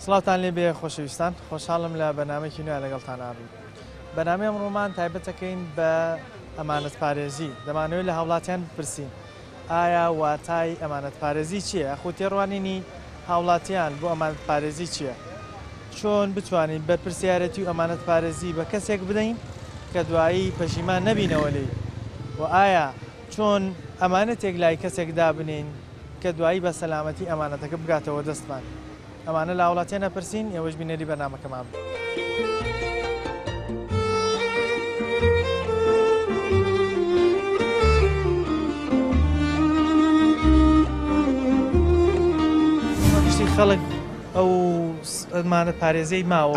سڵاوتان لێ بێ خۆشەویستان، خۆشحاڵم لە بەنامەیەکی نوێ لەگەڵتان ئابوو. بەنامەی ئەمڕۆمان تایبەتەکەین بە ئەمانەتپارێزی. دەمانەوێت لە هاوڵاتیان بپرسین ئایا واتای ئەمانەتپارێزی چییە؟ یاخود تێڕوانینی هاوڵاتیان بۆ ئەمانەتپارێزی چییە؟ چۆن بتوانین بەرپرسیارەتی و ئەمانەتپارێزی بە کەسێک بدەین کە دوایی پەشیمان نەبینەوە لێی؟ و ئایا چۆن ئەمانەتێک لای کەسێک دابنین کە دوایی بە سەلامەتی ئەمانەتەکە بگاتەوە دەستمان؟ ئەمانە لە هاوڵاتیان نەپرسین، ئێوەش بینێری بەنامەکەمان بن. گشتی خەڵک ئەو ئەمانەتپارێزەی ماوە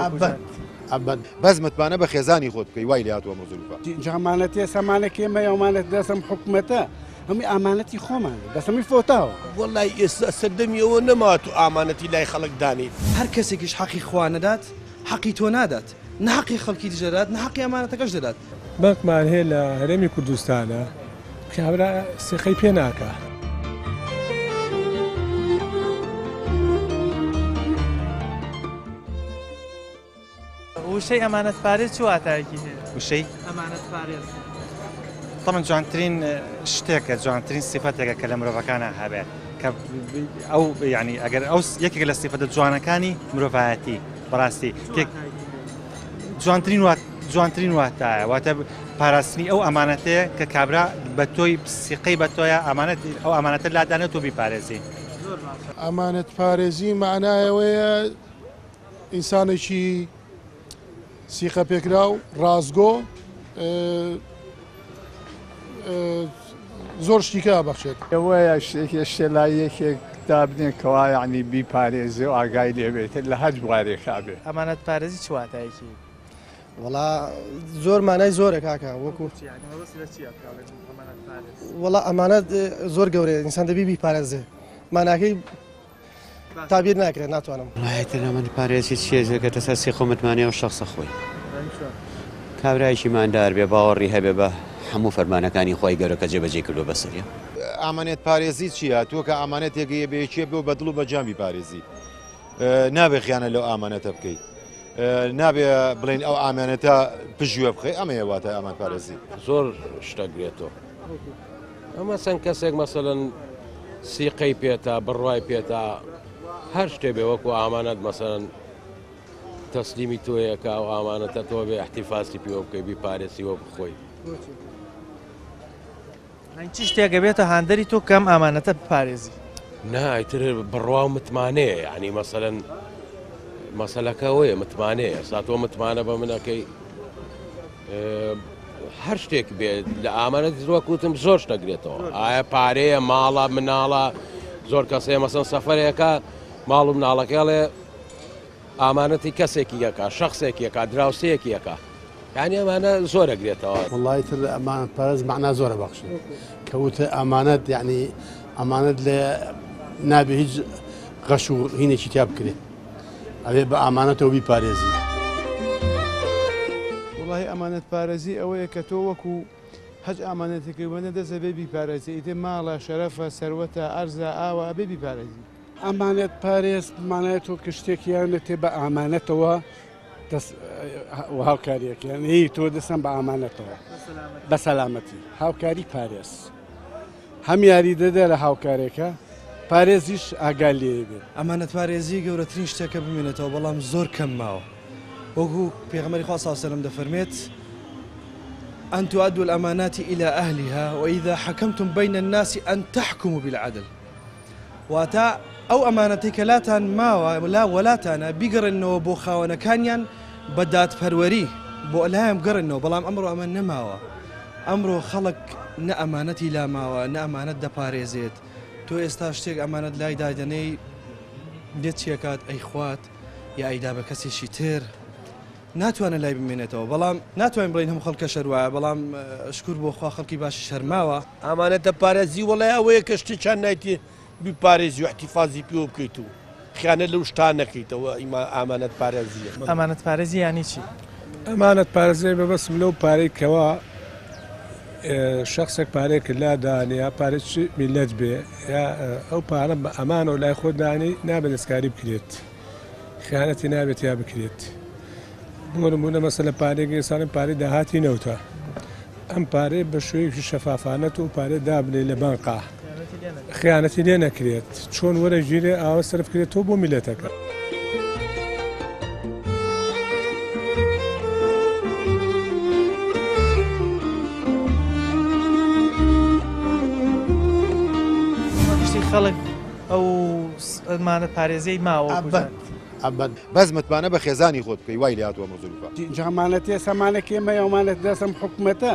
بەس متمانە بە خێزانی خۆت بکەی وای لێ هاتووە مەزوریفە جامانەتی سەمانە کێمە ئەمانەت دەسم حکومەتە هەمی ئامانەتی خۆمانە دەسەمی فۆتاوە وەڵای ئێستا سەردەمیەوە نەمات و ئامانەتی لای خەڵک دانی هەر کەسێکیش حەقی خوا نەدات حەقی تۆ نادات، نەحەقی خەڵکی دژێرات نەحەقی ئەمانەتەکەش دەدات. بەکمان هەیە لە هەرێمی کوردستانە کابرا سێخەی پێ ناکە. وشەی ئەمانەتپارێز چ واتایەکی هەیە؟ وشەی ئەمانەتپارێز طبعا جوانترین شتێکە، جوانترین سیفەتێکە کە لە مرۆڤەکانە هەبێت کە ئەو یعنی ئەگەر ئەو یەکێک لە سیفەتە جوانەکانی مرۆڤایەتی بەڕاستی جوانترین واتایە، واتە پاراستنی ئەو ئەمانەتەیە کە کابرا بە تۆی سیقەی بە تۆیە ئەو ئەمانەتە لادانێت تۆ بیپارێزی. ئەمانەتپارێزی معنایەوەیە ئینسانێکی سیقە پێکرا و ڕازگۆ زۆر شتیکە بەخشێت. ئەوەیە شتێکی لای یەکێک دابنێن کەوا یعنی بیپارێزێ و ئاگای لێبێت لە هەج بوارێکا بێت. ئەمانەتپارێزی چ واتایەکی؟ وەڵا زۆر مانای زۆرە کاکە وەکو وەڵا ئەمانەت زۆر گەورەیە، ئینسان دەبی بیپارێزێ، ماناکەی تابیر ناکرێت ناتوانم. وڵایەتە ئەمانەتپارێزی چیە کە سەر سیخۆ متمانەیە و شەخسە خۆی کابرایکی ماندار بێ باوەڕی هەبێ بە هەموو فەرمانەکانی خۆی گەورەکە جێبەجێ کردو بەسەریە. ئامانێت پارێزی چییە؟ تۆ کە ئامانەتێکی بێچێ بێ و بە دڵ و بەجامی پارێزی نابێ خیانە لەو ئامانەتە بکەیت، نابێ بڵین ئەو ئامانەتە پژوە بخەی، ئەمە واتە ئامان پارێزی. زۆر شتەگرێتەوە ئەمە چەند کەسێک مەسەلەن سیقەی پێتا بڕوای پێتا هەر شتێ بێ وەکو ئامانەت مەسەلەن تەسلیمی تۆیەکە و ئامانەتە تۆ بێ احتیفاسی پێوە بکەی بیپارێزیوە بخۆی. چی شتێکە بێتە هاندەری تۆ کەم ئامانەتە بپارێزی؟ نایتر بڕوا و متمانەیە، یعنی مەسەلەن مەسەلەکە وەیە متمانەیە، ئێستا تۆ متمانە بە منەکەی هەر شتێک بێت لە ئامانەت وەکوتم زۆر شتەگرێتەوە، ئایا پارەیە ماڵە مناڵە زۆر کەسەیە مەسەن سەفەرێکە ماڵ و مناڵەکەڵێ ئامانەتی کەسێکی یەکە شخصێکی یەکە دراوسەیەکی یەکە، یعنی ئەمانە زۆرە گرێتەوە. وڵی تر ئەمانەتپارێز مەعنا زۆرە بەخشن کەوتە ئەمانەت یعنی ئەمانەت لێ نابێ هیچ غەش و هینێکی تیا بکرێت، ئەوێ بە ئامانەتەوە بیپارێزی. وڵی ئەمانەتپارێزی ئەوەیە کە تۆ وەکو هەج ئامانەتەکەی وەنە دەسە بێ بیپارێزی، ئیتر ماڵە شەرەفە سەروەتە ئەرزە ئاوە ئەبێ بیپارێزی. ئەمانەت پارێز مانایەت تۆ کە شتێکیان تێ بە ئامانەتەوە هاوکاریەکە یعنی تۆ دەسم بە ئامانەتەوە بە سەلامەتی هاوکاری پارێز هەم یاری دەدە لە هاوکارێکە پارێزیش ئاگال لێ بێت. ئەمانەتپارێزی گەورەترین شتێکە بمێنێتەوە بەڵام زۆر کەم ماوە، وەکو پێغەمبەری خوا صلی الله علیه و سلم دەفەرمێت أن تؤدوا الأمانات إلى أهلها وإذا حكمتم بين الناس أن تحكموا بالعدل. واتا ئەو ئەمانەتەی کە لاتان ماوە لا وەلاتانە بیگەڕێنەوە بۆ خاوەنەکانیان بە دادپەروەری بۆ لایەم گەڕێنەوە، بەڵام ئەمڕۆ ئەمە نەماوە. ئەمڕۆ خەڵک نە ئەمانەتی لا ماوە نە ئەمانەت دەپارێزێت. تۆ ئێستا شتێک ئەمانەت لای دادەنەی دێت چیەکات ئەی خوات یا ئەیدا بە کەسێکی تر ناتوانە لای بمێنێتەوە، بەڵام ناتوانین بڵین هەموو خەڵکە شەروایە، بەڵام شکر بۆ خوا خەڵکی باشی شەرماوە. ئامانەتە پارێزی وڵای ئەوەیە کە شتێکیان نایتی بیپارێزی و احتیفازی پێ بکەیت و خیانەت لەو شتان نەکەیتەوە ئامانەت پارێزیە. ئەمانەت پارێزی یانی چی؟ ئەمانەت پارێزی بەبەستم لەو پارەی کەوا شخصێک پارێکە لا دانیا پارێکی میلەت بێ یا ئەو پارە بە ئەمان و لای خۆ دانی نابێت دەستکاری بکرێت خیانەتی نابێت یا بکرێت. بۆ نمونە مەسەلە پارێکی ساڵی پارەی داهاتی نەوتە ئەم پارەی بە شوەیەکی شەفافانەت و پارێ دابنێ لە بانقا خیانەتی لێ نەکرێت چۆن وەرە ژیرێ ئاوە سەرف کرێتەوە بۆ میلەتەکە. خەڵک ئەو ئەمانە پارێزەی ماوە بەس متمانە بە خێزانی خۆت بکەی وای لێ هاتووە مەزروفە جامانەتی سەمانەکە ئێمە ئەمانەت دەسم حکوومەتە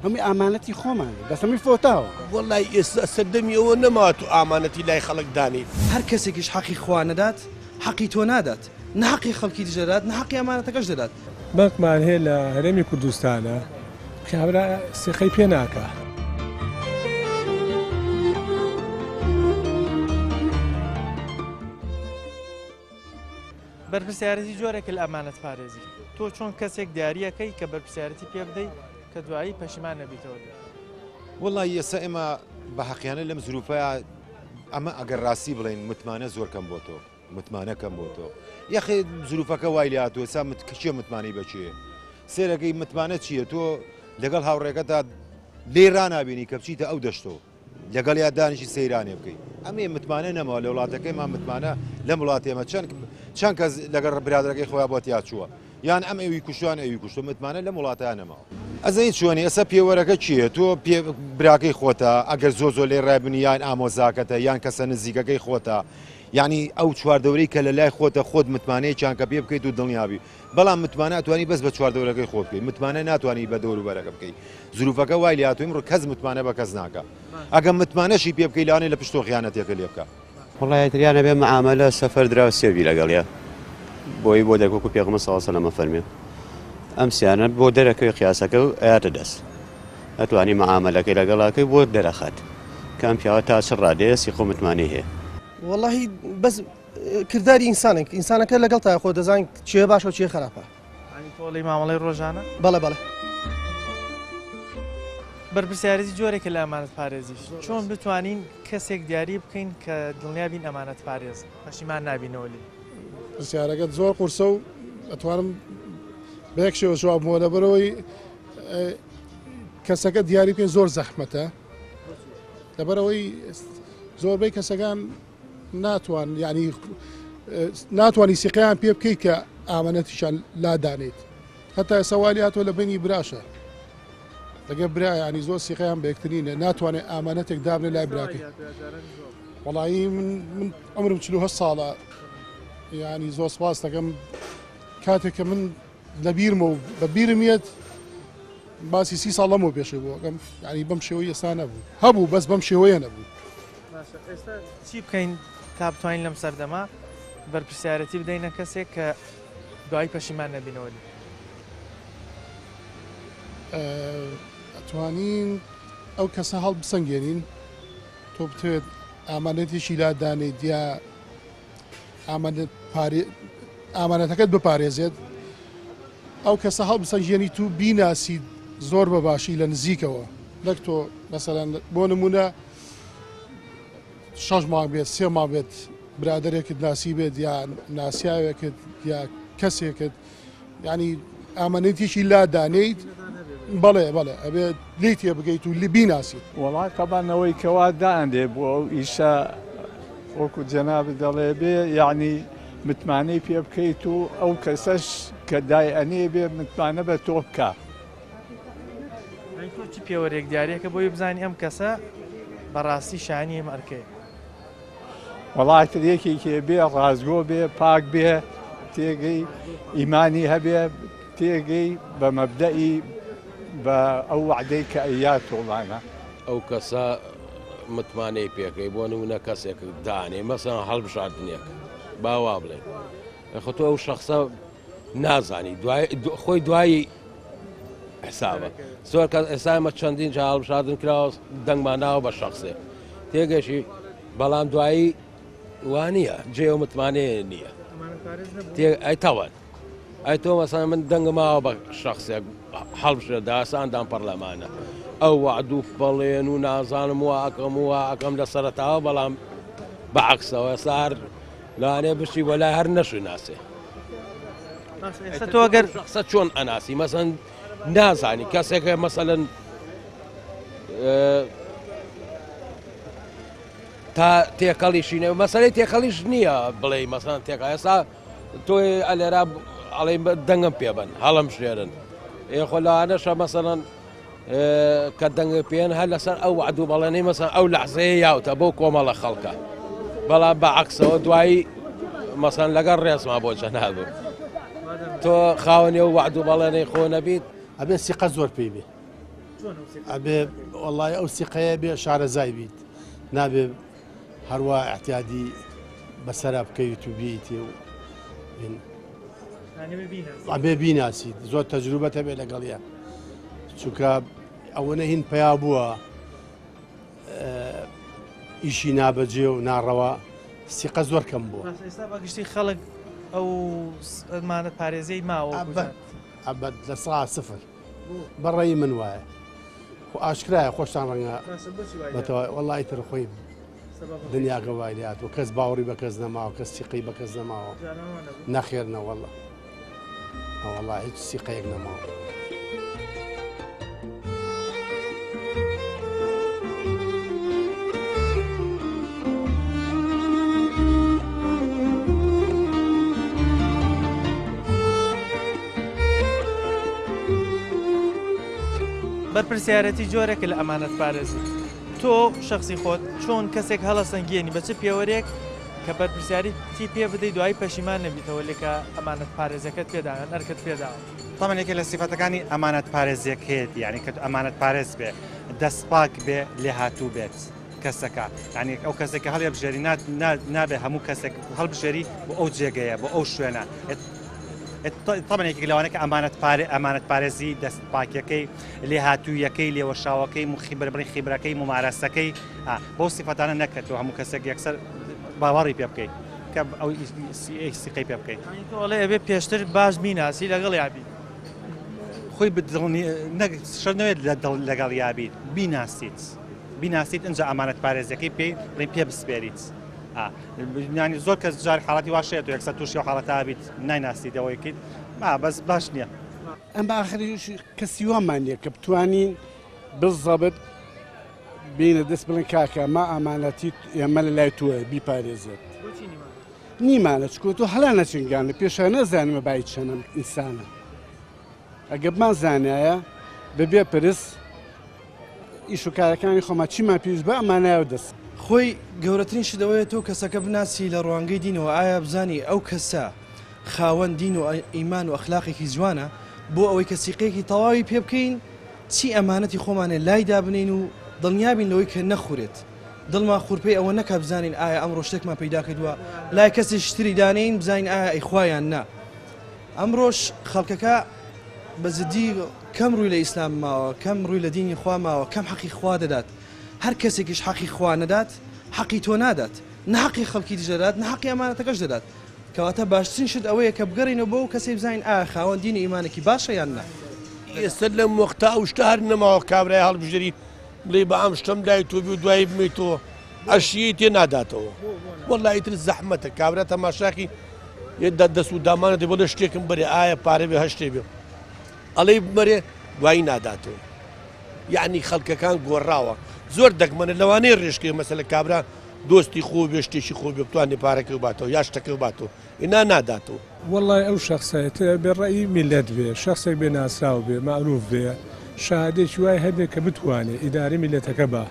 هەمی ئامانەتی خۆمان دەسەمی فۆتاوە وەڵای ئێستا سەردەمی ئەوە نەمات و ئامانەتی لای خەڵک دانی هەر کەسێکیش حەقی خوا نەدات حەقی تۆ نادات نەحەقی خەڵکی دژدات نەحەقی ئەمانەتەکەش دەدات. بەنکمان هەیە لە هەرێمی کوردستانە کابرا سێخەی پێ ناکە. بەرپرسیارەتی جۆرێک لە ئەمانەت پارێزی تۆ چۆن کەسێک دیاریەکەی کە بەرپرسیارەتی پێ بدەیت کە دوایی پەشیمان نەبیتەوە. وڵی ئێستا ئێمە بە حەقیانە لەم زروفەیە ئەمە ئەگەر ڕاستی بڵین متمانە زۆر کەم بۆ تۆ متمانەکەم بۆ تۆ یەخێ زروفەکە وای لێ هاتووە سا کچێ متمانی بەچێ سێرەکەی متمانە چییە تۆ لەگەڵ هاوڕێکەتا لێ ڕنابینی کە بچیتە ئەو دەشتۆ لەگەڵ یا دانیشی سەیرانێ بکەیت ئەمێ متمانە نەمەوە لە وڵاتەکەیمان متمانە لەم وڵاتێمە چەند کەس لەگەڵ برادەکەی خۆیان بۆ یا چووە یان ئەم ئەوی کوشتوان ئەوی کوشتە متمانە لەم وڵاتیان نەماوە. ئەزەی چۆنی ئەسا پێوەرەکە چییە تۆ براکەی خۆتە ئەگەر زۆ لێ ڕابنی یان ئامۆزاکەتە یان کەسە نزیکەکەی خۆتە یعنی ئەو چواردەورەی کە لە لای خۆتە خۆت متمانەیەکیان کە پێ بکەیت و دڵنیابی بەڵام متمانە ئەتوانی بەس بە چواردەورەکەی خۆ بکەیت متمانە ناتوانانی بە دەور و بەرەکە بکەیت زروفەکە وای لێ هاتووی ڕۆ کەس متمانە بە کەس ناکە ئەگەر متمانەشی پێ بکەی لەوانەیە لە پشتۆ خیانەتێکە لێ بکە. وڵای تریانە بێ مەعامەلە سەفەر دراوە سێوی لەگەڵە بۆی بۆ دەکوکو پێغمە ساڵسە لەمە فەرمێ ئەم سیانە بۆ دەرەکەی قیاسەکە و ئەیاتە دەست ئەتوانی مەعامەلەکەی لەگەڵاکەی بۆ دەرەخات کام پیاوە تا چ ڕادەیە سیخۆ متمانەی هەیە. وەڵاهی بەس کردداری ئینسانەکە لەگەڵ تا خۆ دەزانین چێ باشە و چێ خراپە. تۆڵی مامەڵی ڕۆژانە؟ بەڵێ بەڵێ. بەرپرسیارەتی جۆرێکە لە ئەمانەت پارێزیش چۆن بتوانین کەسێک دیاری بکەین کە دڵنیابین ئەمانەت پارێز پەشیمان نابینەوە لێ. پرسیارەکەت زۆر قورسە و ئەتوانم بەیەک شێوە جواب بۆ لەبەرەوەی کەسەکە دیاری بکەین زۆر زەحمەتە لەبەرەوەی زۆربەی کەسەکان ناتوان ینی ناتوانانی سیقیان پێ بکەیت کە ئامانەتیشان لادانێت هەتا ئێسەوالی هاتووە لە بینی براشە لەگە برا ینی زۆر سیقیان بەیەکترینە ناتوانێت ئامانەتێک دابنێ لای براکەی. وەڵایی من ئەمرم 48 ساڵە ینی زۆر سپاس دەکەم کاتێک کە من لە بیرمە و بە بیرمێت باسی 30 ساڵ لەمەوە پێشە بووەکەم ینی بەم شێوەی ئێستا نەبوو هەبوو بەس بەم شێوەیە نەبوو. چی بکەین تا بتوانین لەم سەردەما بەرپرسیارەتی بدەینە کەسێک کە دوای پەشیمان نەبینەوە لێ. ئەتوانین ئەو کەسە هەڵ بسەنگێنین تۆ بتوێت ئامانەتێکی لادانێت یا ئامانەتەکەت بپارێزێت ئەو کەسە هەڵ بسەنگێنی تو بیناسی زۆر بە باشی لە نزیکەوە نەک تۆ مەسەلەن بۆ نمونە 6 مانگ بێت 3 مانگ بێت برادێکت ناسی بێت یا ناسیاوێکت یا کەسێکت ینی ئامانەتێکی لادانیت بەڵێ بەڵێ ئەبێت لی تێ بگەیت و لی بیناسیت. وڵات تەبانەوەی کەوا داندێ بۆ ئەو ئیشە وەکو جەنابی دەڵێ بێ یعنی متمانەی پێ بکەیت و ئەو کەسەش کە دایئەنێ بێ متمانە بە تۆ بکە. چی پێوەرێک دیارەکە بۆی بزانانی ئەم کەسە بەڕاستی شانی ئەمەرکەی وڵاتە یەکێکی بێ ڕازگۆ بێ پاک بێ تێگەی ئیمانی هەبێ تێگەی بە مەبدەئی بە ئەو وعدەی کە ئەیات وڵانە ئەو کەسە متمانەی پێکەی بۆ نمونە کەسێک دانێ مەسەڵەن هەڵبژاردنێک باوا بڵێ خۆ تۆ ئەو شەخسە نازانی خۆی دوایی حسابە زۆر کەس ئێستا ئێمە چەندین جا هەڵبژاردن کراوە دەنگمان ناوە بە شەخصێ تێگەشی بەڵام دوایی وانە جێ متمانەیە نییە ئەیتەوان ئەی تۆ مەسان من دەنگماوە بە شخصێک هەڵبژە داساندان پەرلەمانە ئەو وعدوو بەڵێن و نازانم ئەەکەم لە سەرەتاوە بەڵام بەعکسەوە سار لەوانێ بشی وەلای هەر نەشناسێ تۆ ئەگەر شخصە چۆن ئەناسی مەسەن نازانی کەسێکە مەسەلەن تا تێکەڵیشینە مەسەلەی تێکەڵیش نییە بڵێ مەسان تێکە ئێستا تۆی ئەلێرا ئەڵێ دەنگم پێبن هەڵم ژێرن ئێخۆ لەوانەشە مەسەڵەن کە دەنگ پێێن هەر لەسەر ئەو وعدوو بەڵێنەی مەسەن ئەو لەحزەیە یاوتە بۆ کۆمەڵە خەڵکە بەڵام بەعکسەوە دوایی مەسەن لەگەڵ ڕێزما بۆ جەنابوو تۆ خاوەنی و وعدوو بەڵێنەی خۆ نەبیت ئەبێ سیقە زۆر پێی بێ ئەبێ وڵای ئەو سیقەیە بێ شارەزای بیت نابێ هەروە احتیادی بەسەرا بکەیت و بیتی و ئەبێ بیناسیت زۆر تەجروبەتە بێ لەگەڵیان چونکە ئەوەنە هین پیا بووە ئیشی نابەجێ و ناڕەوە سیقە زۆر کەم بووە ئێستا بەگشتی خەڵک ئەو ئەمانە پارێزەی ماوە ئەبەت لە سڵا سفر بەڕێی من وایە ئاشکرایە خۆشتان ڕەنگە بەتەوە وەڵی تر خۆی دنیاگە وایلات و کەس باوەڕی بە کەس نەماوە کەس سیقی بە کەس نەماوە نەخێرنەوەڵە ئەوەڵا هیچ سیقەیەک نەماوە بەرپرسیارەتی جۆرێکە لە ئەمانەت پارێزی تۆ شخصی خۆت چۆن کەسێک هەڵە سەنگێنی بە چ پێوەرێک کە بەرپرسیاریتی پێ بدەی دوای پەشیمان نەبیتەوە لێکە ئەمانەت پارێزەکەت پێداوە نەرکت پێداوە تەمەێکە لە سیفەتەکانی ئەمانەت پارێزیەک هەیە یعنی کە ئەمانەت پارێز بێ دەستپاک بێ لێ هاتوو بێت کەسەکە یعنی ئەو کەسێکە هەڵێ بژێری نابێ هەموو کەسێک هەڵبژێری بۆ ئەو جێگەیە بۆ ئەو شوێنە تەمەێکی لەوانەکە ئەمانەت پارێزی دەستپاکیەکەی لێ هاتوویەکەی لێوەشاوەکەی خیبربڕی خیبرەکەی ممارەسەکەی بۆ سیفەتانە نەکرێتەوە هەموو کەسێک یەکسەر باوەڕی پێ بکەیت کە ئەو سیقەی پێ بکەیت تۆڵێ ئەبێ پێشتر باش بیناسی لەگەڵ یابی خۆی شەرنەوێت لەگەڵ یابیت بیناسیت ئەنج ئەمانەت پارێزەکەی پێ بسپێریت ینی زۆر کەس جار حاڵاتی واشێت و یەکسەر تووشی و حاڵەتە بیت نایناسیتەوەیکیت بەس باش نییە ئەم بەئاخری کەسی وانمان نییە کە بتوانین بزەبت بینە دەست بڵێن کاکە ما ئامانەتی ئێمە لە لای تووە بیپارێزێت نیمانە چکۆ تۆ هەلا نەچنگانە پێشە نەزانمە بای چەنم ئینسانە ئەگە بمان زانایە بەبێ پرس ئیش و کارەکانی خۆما چیمان پێویست بە ئەمانایە دەست خۆی گەورەترین شدەوەیە تۆ کەسەکە بناسی لە ڕوانگەی دینەوە ئایا بزانی ئەو کەسە خاوەن دین و ئیمان و ئەخلاقێکی جوانە بۆ ئەوەی کە سیقەیەکی تەواوی پێ بکەین چی ئەمانەتی خۆمانێ لای دابنین و دڵنیابین لەوەی کە نەخورێت دڵما خوورپەی ئەوە نەکە بزانین ئایا ئەمڕۆ شتێکمان پەیدا کردووە لای کەسی شتری دانین بزانین ئایا ئەیخوایان نا ئەمڕۆژ خەڵکەکە بەزدی کەم ڕووی لە ئیسلام ماوە کەم ڕووی لە دینی خوا ماوە کەم حەقی خوا دەدات هەر کەسێکیش حەقی خوا نەدات حەقی تۆ نادات نەحەقی خەڵکی دژدەدات نەحەقی ئەمانەتەکەش دەدات کەواتە باشترین شت ئەوەیە کە بگەڕینەوە بۆ کەسێ بزانین ئایا خاوەن دینی ئیمانێکی باشە یان نا ئێستا لەم وەختا ئەو شتە هەر نەماوە کابرای هەڵبژێری بڵێ بە ئەم شتم دای تۆ بی و دوایی بمێتەوە ئەشیی تێ ناداتەوە وەڵی تر زەحمەتە کابرا تەماشاکی دەست و دامانە دێ بۆ لە شتێکم بەرێ ئایا پارە بێ هەشتێ بێ ئەڵێ بمەرێ دوایی ناداتەوە یعنی خەڵکەکان گۆڕاوە زۆر دەگمەنە لەوانەیە ڕێژکێ مەسەلە کابرا دۆستی خۆ بێ شتێکی خۆ بێ بتوانێ پارەکە و باتەوە یا شتەکە و باتەوە ئینا ناداتەوە وەڵای ئەو شخصایەت بێڕێی میلەت بێ شخصێک بێ ناسرااو بێ معروف بێ شادێکی وای هەبێ کە بتوانێت ئیداری میلەتەکە بە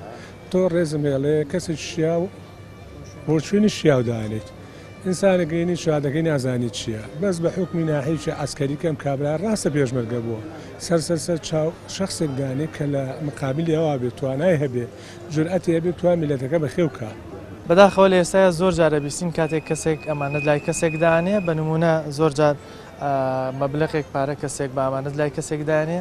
تۆ ڕێزمێڵەیە کەسێک شیا و بۆ شوێنی شیاودانێت ئینسانە گەینی شادەکەی نازانی چییە بەس بە حکمی ناحیچە ئەسکەری کەم کابرا ڕاستە پێشمەرگە بووە سەر چاو شخصێک دانێت کە لە مقابلی ئەوە بێت توانای هەبێ جورئەتی هەبێت توان میلەتەکە بەخێوکە بەداخەوە لە ئێستاە زۆر جارە بیستین کاتێک کەسێک ئەمانەت لای کەسێک دانێ بە نمونە زۆر جار مەبلغێک پارە کەسێک بە ئەمانەت لای کەسێک دانێ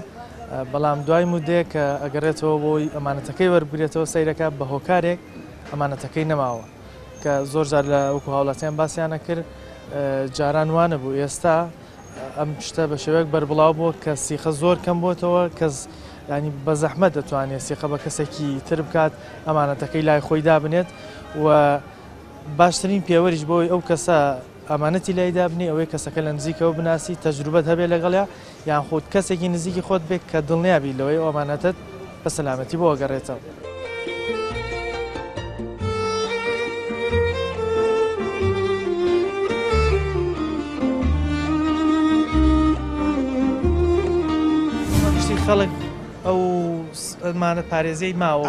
بەڵام دوای مودێک کە ئەگەڕێتەوە بۆی ئەمانەتەکەی وەربگرێتەوە سەیرەکە بە هۆکارێک ئەمانەتەکەی نەماوە کە زۆر جار لە وەکو هاوڵاتیان باسییانە کرد جاران وانە بوو ئێستا ئەم شتە بە شێوەیەک بەربڵاو بووە کە سیخە زۆر کەم بۆتەوە کەس ینی بە زەحمەت دەتوانێت سیخە بە کەسێکی تر بکات ئەمانەتەکەی لای خۆی دابنێت و باشترین پێوەریش بۆی ئەو کەسە ئەمانەتی لای دابنی ئەوەی کەسەکە لە نزیکەوە بناسی تەجروبەت هەبێت لەگەڵیا یان خۆت کەسێکی نزیکی خۆت بێت کە دڵنیابی لەوەی ئەو ئەمانەتت بە سەلامەتی بۆ گەڕێتەوە. خەڵک ئەو ئەمانەت پارێزەی ماوە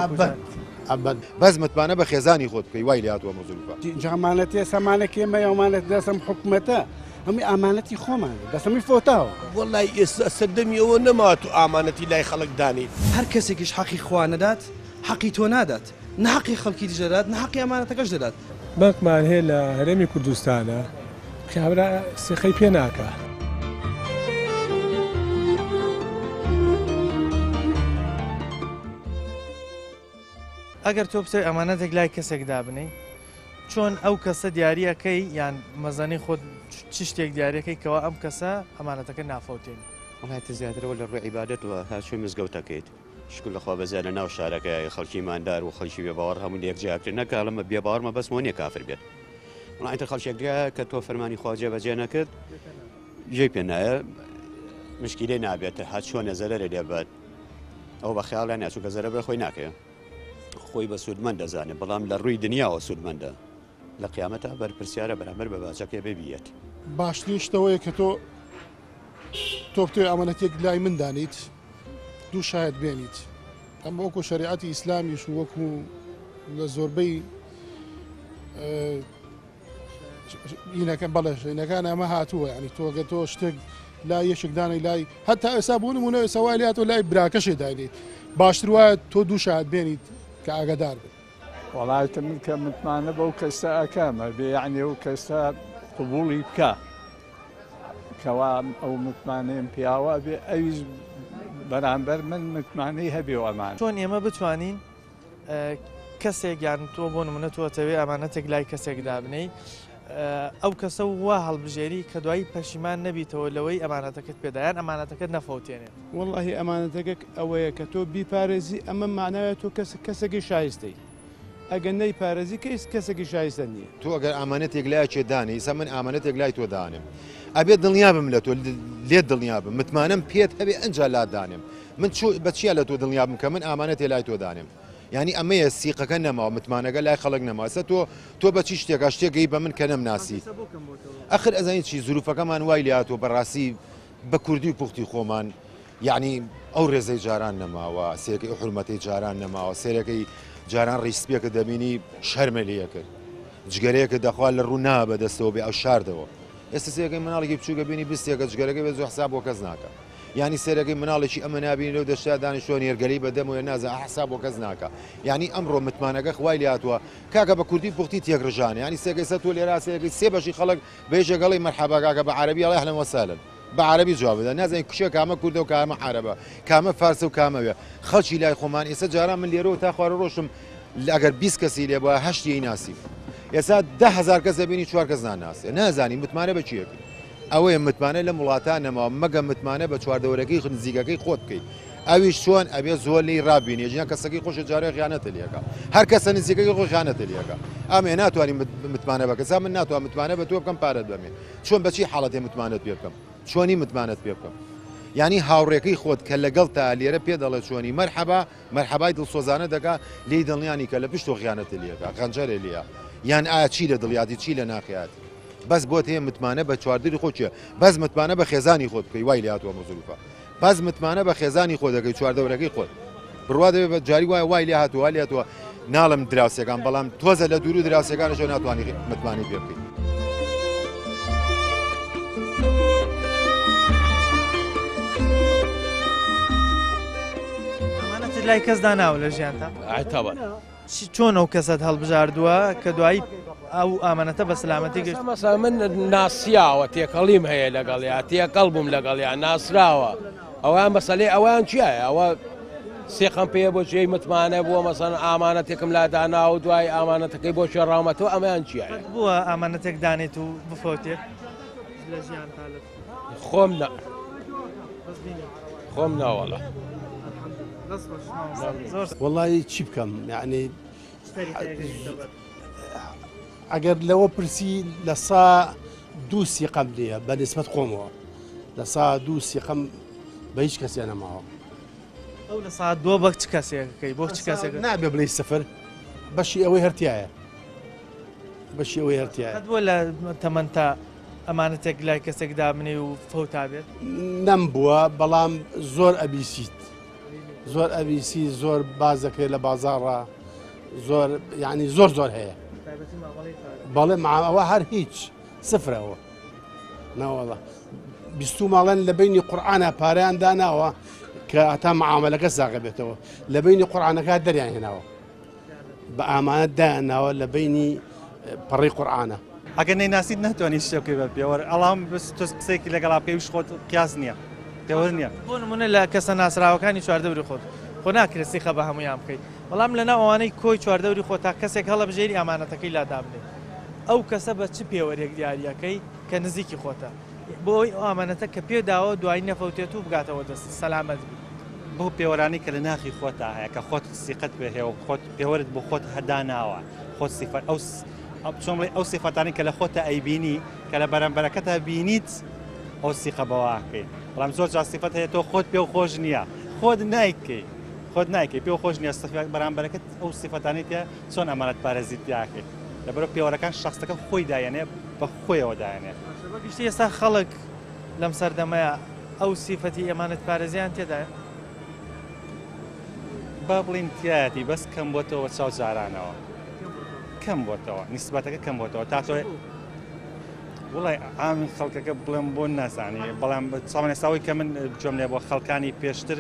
بەس متمانە بە خێزانی خۆت بکەی وای لاتوە مزولفە جامانەتی سەمانێکی ئێمە ئەمانەت دەسم حکومەتە ئەمی ئامانەتی خۆمانە دەسەمی فۆتاوە وەڵای ئێستا سەردەمیەوە نەمات و ئامانەتی لای خەڵک دانی هەر کەسێکیش حەقی خوا نەدات حەقی تۆ نادات نە حەقی خەڵکی دیش دەدات نە حەقی ئەمانەتەکەش دەدات. بەڵکمان هەیە لە هەرێمی کوردستانە کابرا سێخەی پێ ناکە. ئەگەر تۆ بسێ ئەمانەتێک لای کەسێک دابنەی چۆن ئەو کەسە دیارریەکەی یان مەزانی خۆت چ شتێک دیارەکەی کەەوە ئەم کەسە ئەمانەتەکە نافۆتێن وڵاتە زیاترەوە لە ڕووی عیبادەتەوە هاچووی مزگەوتەکەیت شکل لەخوا بەزیە لە ناو شارەکە خەڵکی ماندار و خەڵکی بێباوەڕ هەموو یەکجیاکتر نەکڵمە بێباوەڕمە بەس وە نیە کافر بێت وڵاتە خەڵکێکرا کە تۆ فەرمانی خوا جێبەجێ نەکرد جێ پێ نایە مشکلەی نابێت هات چۆن نەزەرە لێبات ئەو بە خیاڵیان ناچووکە زەرە بە خۆی ناکەیە خۆی بە سوودمەند دەزانێت بەڵام لە ڕووی دنیاوە سوودمەندە لە قیامەتە بەرپرسیارە بەرامبەر بە باچەکە ببیەت باشترین شتەوەیە کە تۆ بتوێ ئەمانەتێک لای من دانیت دوو شاید بێنیت ئەم وەکو شریعەتی ئیسلامیش و وەکو لە زۆربەی ئینەکە بەڵێ شینەکان ئەمە هاتووە ینی تۆگە تۆ شتێک لای یەشێکدانی لای هەتا ئێستا بوون نمونە سەوای لاتۆ لای براکەشێ داینیت باشتر وایە تۆ دوو شاید بێنیت کە ئاگادار بێت. وڵاتە من کە متمانە بەو کەسە ئەکەمە بێ یعنی ئەو کەسە قبوڵی بکە کەوا ئەو متمانەیەم پیاوە بێ ئەویش بەرامبەر من متمانەی هەبێ و ئەمان چۆن ئێمە بتوانین کەسێک یان تۆ بۆ نمونە تۆتەوێ ئەمانەتێک لای کەسێک دابنەی ئەو کەسە وا هەڵبژێری کە دوایی پەشیمان نەبیتەوە لەوەی ئەمانەتەکەت پێدایان ئەمانەتەکەت نەفەوتێنێت. وەڵڵاهی ئەمانەتەکەک ئەوەیە کە تۆ بیپارێزی ئەمە معناوێت تۆ کەسێکی شایستەی ئەگەر نەی پارێزی کەسێکی شایستە نییە. تۆ ئەگەر ئامانەتێک لای چێدانی سە من ئامانەتێک لای تۆ دانم ئەبێت دڵنیابم لە تۆ لێت دڵنیابم متمانم پێت هەبێ ئەنجا لا دانم من بەچیە لە تۆ دڵنیابم کە من ئامانەتێ لای تۆ دانم یعنی ئەمەیە سیقەکە نەماوە متمانەکە لای خەڵک نەماسە تۆ بەچی شتێکە شتێکی بە من کە نەمناسی ئەخر ئەزانین چی زروفەکەمان وای لاتۆ بەڕاستی بە کوردی و پوختی خۆمان یعنی ئەو ڕێزەی جاران نەماوە سێکی حرمەتی جاران نەماوە سێرەکەی جاران ڕیسپێکە دەبینی شەرمە لێە کرد جگەرەیەکە دەخوا لە ڕوو نابە دەستەوە بێ ئەو شاردەوە ئێستا سێەکەی مناڵێکی بچووکە بینی بستێکە جگەرەکە بێ زۆ حساب بۆ کەس ناکە یعنی سێرەکەی مناڵێکی ئەمە نبینی لەو دەشتا دانیشتۆ نێرگەلی بەدەمەوە نازە حساب بۆ کەس ناکە یعنی ئەمڕۆ متمانەکە خوای لاتوە کاکە بە کوردی پوختی تێکڕژانە ینی سێگەی سە تۆ لێراسێکی سێ بەشی خەڵک بێژەگەڵی مەرحەبا کاکە بە عەربی ئەڵێ ئەهلەن وەسەهلەن بە عەربی جواب بدەن نازانین کشە کامە کوردە و کامە عەرەبە کامە فارسە و کامەوێ خەڵکی لای خۆمان ئێستا جاران من لێرەوە تا خوارە ڕۆشم ئەگەر 20 کەسی لێ بووە هەشتی ناسی ئێستا 10,000 کەس دەبینی 4 کەس ناناسێ نازانی متمانە بە چیەکەی ئەوەیە متمانە لە وڵاتانەمەوە مەگە متمانە بە چواردەوەرەکەی نزیکەکەی خۆت بکەیت ئەویش چۆن ئەبێ زۆر لی ڕابینی ژیان کەسەکەی خۆش جارێ خیانەتە لێەکە هەر کەسە نزیکەکەی خۆ خیانەتە لێەکە ئەمێ ناتوانین متمانە بە کەسا من ناتوان متمانە بە تۆ بکەم پارەت بەمێ چۆن بەچی حاڵەتێ متمانەت پێ بکەم چۆنی متمانەت پێ بکەم ینی هاوڕێکەکەی خۆت کە لەگەڵ تا لێرە پێ دەڵێ چۆنی مەرحەبای دڵسۆزانە دەکا لی دڵنیانی کە لە پشت و خیانەتە لێەکە خەنجەرێ لێە یان ئایا چی لە دڵیاتی چی لە ناخیاتی بەس بۆت هەیە متمانە بە چواردری خۆچێ بەس متمانە بە خێزانی خۆت بکەی وای لاتوە مزولفە بەس متمانە بە خێزانی خۆ دەکەی چواردەوەرەکەی خۆت بڕوا دەبێت بە جاری وایە وای لێ هاتووە لێتەوە ناڵم دراوسەکان بەڵام تۆزە لە دوور و دراوسەکانەشەوە ناتوانانی متمانی پێ بکەیت. ئەمانەت لای کەسدا ناوە لە ژیانتا چۆن ئەو کەسەت هەڵبژاردووە کە دوایی ئەو ئامانەتە بە سلامەتی گەشت مەسا من ناسیاوە تێکەڵیم هەیە لەگەڵیا تێکەڵ بووم لەگەڵیا ناسراوە ئەویان مەسەلەی ئەویان چیایە ئەوە سێقم پێ بۆ چی متمانە بووە مەسەن ئامانەتێکم لا دانا و دوای ئامانەتەکەی بۆ شێڕاومەتەوە ئەمەیان چیە بووە ئامانەتێک دانێت و بفۆتێت لە ژیان خۆم ناوەڵە وڵی چی بکەم یعنی ئەگەر لەوە پرسی لە سا دوو سیقەم لێە بە نسبەت خۆمەوە لە سا دوو سیقەم بە هیچ کەسیان نەماوە ئەو لە ساعت دۆ بە چ کەسێکەکەی بۆ چ کەسێک نابێ بڵێ سەفر بەشی ئەوەی هەرتایە بەشی ئەوەی هەرتایە بۆ لە تەمەنتا ئەمانەتێک لای کەسێک دابنێ و فەوتا بێت نەم بووە بەڵام زۆر ئەبیسیت زۆر ئەبیسی زۆر بازەکەی لە بازاڕە زۆر یعنی زۆر هەیە بەڵێ ئەوە هەر هیچ سفرەوە ناوەڵە بیستو ماڵەن لە بینی قورئانە پارەیان داناوە کە هەتا معاملەکە ساغە بێتەوە لە بینی قورئانەکە دەریان هێناوە بە ئامانەت دایاناوە لە بینی پەڕی قورئانە ئەگەر نەیناسیت ناتوانانی شتێکی بە پێوە ئەڵام تۆ قسێکی لەگەڵا پێویش خۆت قیاس نییە پێوە نییە بۆ نمونە لە کەسە ناسراوەکانی چواردەوری خۆت خۆ ناکرێت سیخە بە هەمویان بکەیت بەڵام لەناو ئەوانەی کۆی چواردەوری خۆت تا کەسێک هەڵە بژێری ئامانەتەکەی لادابنێت ئەو کەسە بە چ پێوەرێک دیاریەکەی کە نزیکی خۆتە بۆ ئەوی ئامانەتە کە پێ داوە دوای نەفەوتێت و بگاتەوە دەست سەلامەت بێت بۆ پێوەرانی کە لە ناخی خۆتا هەیە کە خۆت سیقەت پێ هەیە و خۆت پێوەرت بۆ خۆت هەداناوە خۆت سیفەت چۆن بڵێ ئەو سیفەتانی کە لە خۆتە ئەیبینی کە لە بەرەمبەرەکەتە بینیت ئەو سیقە بەواکەی بەڵام زۆر جا سیفەت هەیە تۆ خۆت پێ و خۆش نییە خۆت نایکەی پێ و خۆش نییە بەرامبەرەکەت ئەو سیفەتانی تێ چۆن ئەمانەت پارێزیت یاکەی لەبەرەوە پێوەرەکان شخصەکە خۆی دایەنێ بە خۆیەوە دایەنێ گشتی ئێستا خەڵک لەم سەردەمەیە ئەو سیفەتی ئەمانەت پارێزیان تێدایە با بڵین تایەتی بەس کەم بۆتەوە چاو جارانەوە کەم بۆتەوە نیسبەتەکە کەم بۆتەوە تا تۆ وڵی ئامی خەڵکەکە بڵێم بۆ ناسانی بەڵام چاوان ئێستاوەی کە من جۆم لێ بۆ خەڵکانی پێشتر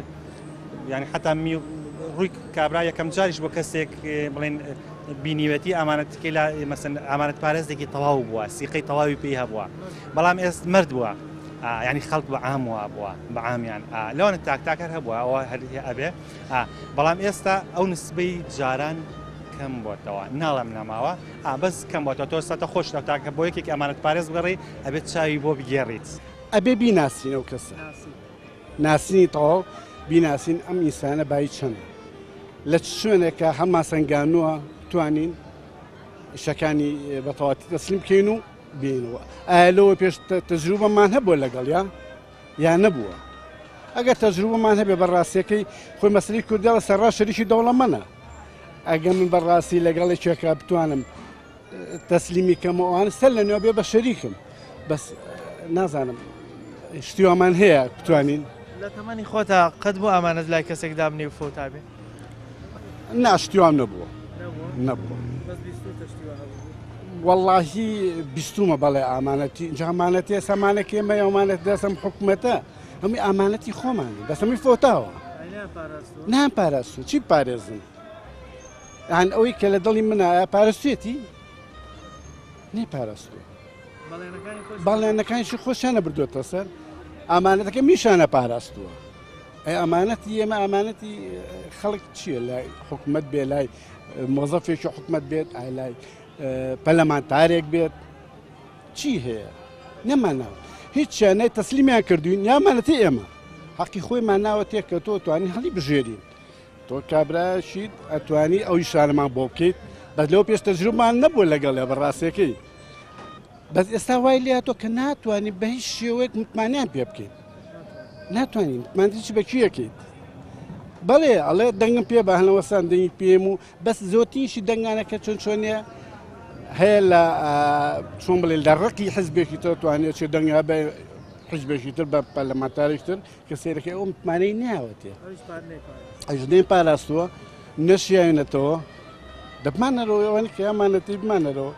یعنی حتا ڕووی کابرا یەکەم جاریش بۆ کەسێک بڵێن بینیوەتی ئامانەتەکەی لا مەسەن ئامانەت پارێزێکی تەواو بووە سیقەی تەواوی پێی هەبووە بەڵام ئێست مرد بووە ینی خەڵک بە عاموە بووە بە عامیان لەوانە تاکتاکەر هەبووە ئەوە ئەبێ بەڵام ئێستا ئەو نسبەی جاران کەم بۆتەوە ناڵم نەماوە بەس کەم بۆتەوە تۆ سەتە خۆش تاکە بۆ یەکێک ئەمانەت پارێز بگەڕی ئەبێت چاوی بۆ بگێڕیت ئەبێ بیناسین ئەو کەسە ناسینی تەواو بیناسین ئەم ئینسانە بای چەند لە شوێنێکە هەما سنگانووە توانین شەکانی بەتەواتی تەسلیم بکەین و بینەوە ئالەوە پێش تەجروبەمان هەبووە لەگەڵ یا نەبووە ئەگەر تەجروبەمان هەبێ بەڕاستیەکەی خۆی مەسەلەی کوردیا لە سەرڕا شەریکی دەوڵەمەنە ئەگە من بەڕاستی لەگەڵێکێکە بتوانم تەسلیمی کەمەوەوان سەر لە نوێ بێ بە شەریکم بەس نازانم شتیوامان هەیە بتوانین لە تەمەنی خۆتە قەت بۆ ئامانەت لای کەسێک دابنێ و فۆتا بێ ناشتیوام نەبووە واللهی بیستومە بەڵێ ئامانەتی ئەمانەتی سەمانەکە ئێمە ئەمانەت دەسم حکوومەتە هەمووی ئامانەتی خۆمانی بەسەمی فۆتاوە نام پاراستو چی پارێزن یان ئەوەی کە لە دڵی منە پاراستێتی نێ پاراستو باڵێنەکانیشی خۆشیانە بردوێتە سەر ئامانەتەکە میشانە پاراستووە ئەمانەتی ئێمە ئامانەتی خەڵک چییە لای حکوومەت بێ لای مۆزەفێکی حکوومەت بێت لای پەرلەمانتارێک بێت چی هەیە نەماناوە هیچ شانەی تەسلیمیان کردوین یامانەتی ئێمە حەقی خۆیمان ناوە تێک کە تۆ توانی هەڵی بژێرین تۆ کابراشیت ئەتوانی ئەوی شارەمان بۆ بکەیت بەس لەوە پێش تەجروبمان نەبووە لەگەڵ ێ بەڕاستیەکەی بەس ئێستا وای لێ تۆ کە ناتوانانی بە هیچ شێوەیەک متمانیان پێ بکەیت ناتوانین متمانیی بەکویەکەیت بەڵێ ئەڵێ دەنگم پێ بە هەنەوەسان دەنگی پێم و بەس زۆتیشی دەنگانەکە چۆن چۆنیە هەیە لە چۆن بڵێ لە ڕقی حزبێکی تر توانێت چێ دەنگا بە حزبێکی تر بە پەرلەمانتارێکتر کە سێرەکە ئەو متمانەی ناوەتێ ئەژنەی پاراستووە نەشیاوێنێتەوە دەبمانەرەوە ئەوەنی کە ئەمانەتی بمانەرەوە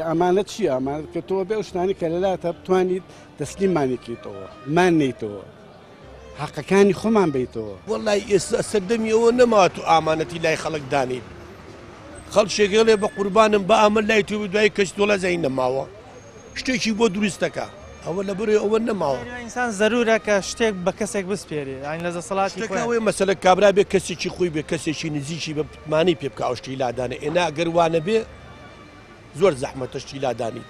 ئەمانەت چی ئەمانەت کە تۆ بێ شتانی کە لەلاتە بتوانیت تەسلیمانی بکەیتەوە مان نەیتەوە حەقەکانی خۆمان بیتەوە وەڵای ئێستا سەردەمی ئەوە نەمات و ئامانەتی لای خەڵک دانیت خەڵشێگەڵێ بە قوربانم بە ئامە لای تو دوای کەس تۆ لە زەین نەماوە شتێکی بۆ دروستەکە ئەوە لە بڕێ ئەوە نەماوە ئینسان زەرورە کە شتێک بە کەسێک بسپێری ئاین لە دەسەڵاتی شتەکەوەی مەسەلە کابرا بێ کەسێکی خۆی بێ کەسێکی نزیکی بە پتمانی پێ بکە ئەوشتی لادانە ئێنا گەروانە بێ زۆر زەحمەتەشتی لادانی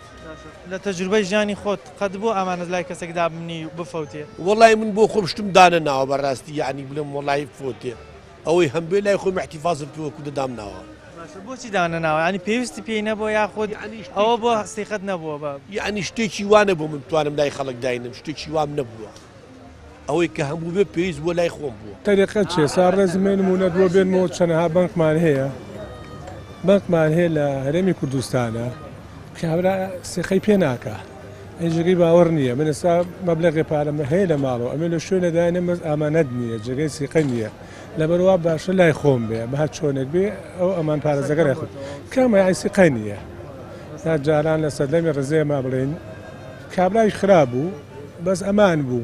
لە تەجروبەی ژیانی خۆت قەت بۆ ئامانەت لای کەسێکدا بنی و بفەوتێ وەڵی من بۆ خۆم شتم دانە ناوە بەڕاستی یعنی بڵم وڵی فۆتێ ئەوەی هەمبێ لای خۆی احتیفازم پێوەکو دەدام ناوە بۆچی دانە ناوە ینی پێویستی پێی نەبووە یاخود ئەوە بۆ هەستیقەت نەبووە بە یعنی شتێکی وانە بۆ من توانم لای خەڵک داینم شتێکی وام نەبووە ئەوەی کە هەموو بێ پێویست بۆ لای خۆم بووە تەریقەت چێ ساڕێزمێ نمونەت بۆ بێنمەوە چەندەها بەنکمان هەیە بەنکمان هەیە لە هەرێمی کوردستانە کابرا سێقەی پێ ناکە ئەجگەی باوەڕ نییە من ئێستا مەبلەغی پارەم هەیە لە ماڵەوە ئەمە لە شوێنەدانە مەز ئامانەت نییە جگەی سیقە نییە لەبەروا باشە لای خۆم بێ بەهات چۆنێک بێ ئەو ئەمان پارێزەکە لای خۆ کامە سیقە نییە تا جاران لە سەردەمی ڕزەیە ما بڵێن کابراوی خراپ بوو بەس ئەمان بوو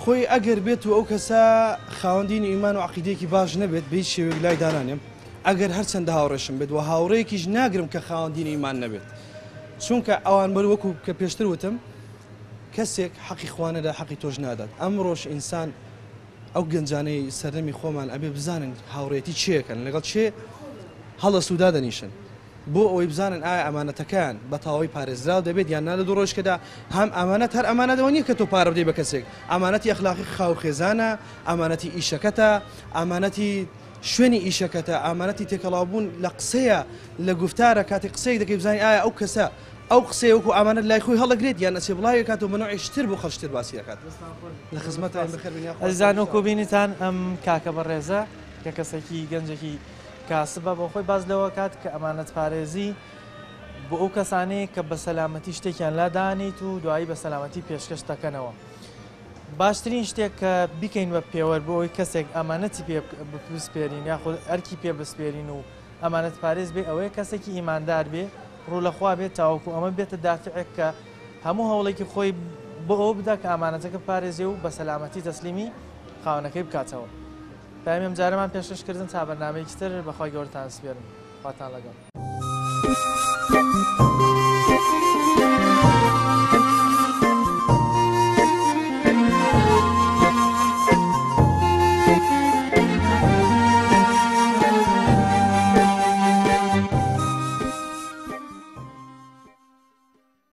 خۆی ئەگەر بێت و ئەو کەسە خاوەندینی ئیمان و عقیدەیەکی باش نەبێت بێت شێوەیەک لای دانانێم ئەگەر هەرچەندە هاوڕێشم بێت و هاوڕێیەکیش ناگرم کە خاوەندینی ئیمان نەبێت چونکە ئەوان بەر وەکو کە پێشتر وتم کەسێک حەقی خوانەدا حەقی تۆش نادات ئەمڕۆژ ئینسان ئەو گەنجانەی سەردەمی خۆمان ئەبێ بزانن هاوڕێتی چیەکەن لەگەڵ چێ هەڵە سوودا دەنیشن بۆ ئەوەی بزانن ئایا ئەمانەتەکان بە تەواوی پارێزراو دەبێت یان نا لە دوو ڕۆژکەدا هەم ئەمانەت هەر ئەمانەتەوە نییە کە تۆ پارە بدەی بە کەسێک ئەمانەتی ئەخلاقی خاوخێزانە ئەمانەتی ئیشەکەتە ئەمانەتی شوێنی ئیشەکەتە ئامانەتی تێکەڵاوبوون لە قسەیە لە گفتارە کاتی قسەی دەکەی بزانین ئایا ئەو کەسە ئەو قسەی وەکو ئامانەت لای خۆی هەڵەگرێت یان ئەچێ بڵاوی کات و منەوەیشتر بۆ خەڵشتر باسیەکات لە خزمەتان بخێربینی ئەزان و کۆبینیتان ئەم کاکە بەڕێزە کە کەسێکی گەنجێکی کاسبە بۆ خۆی باز لەوە کات کە ئەمانەت پارێزی بۆ ئەو کەسانەیە کە بە سەلامەتی شتێکیان لادانیت و دوایی بە سەلامەتی پێشکەش دەکەنەوە باشترین شتێک کە بیکەین بە پێوە بۆ ئەوی کەسێک ئەمانەتی پێ بسپێرین یاخود ئەرکی پێ بسپێرین و ئەمانەت پارێز بێ ئەوەیە کەسێکی ئیماندار بێ ڕوو لەخوا بێت تاوەکو ئەمە بێتە دافعێک کە هەموو هەوڵێکی خۆی بۆ ئەو بدا کە ئامانەتەکە پارێزێ و بە سەلامەتی تەسلیمی خاوەنەکەی بکاتەوە پامیم جارەمان پێشکەشکردن تا بەرنامەیەکی تر بەخوای گەورەتان سپێرم خواتان لەگەڵ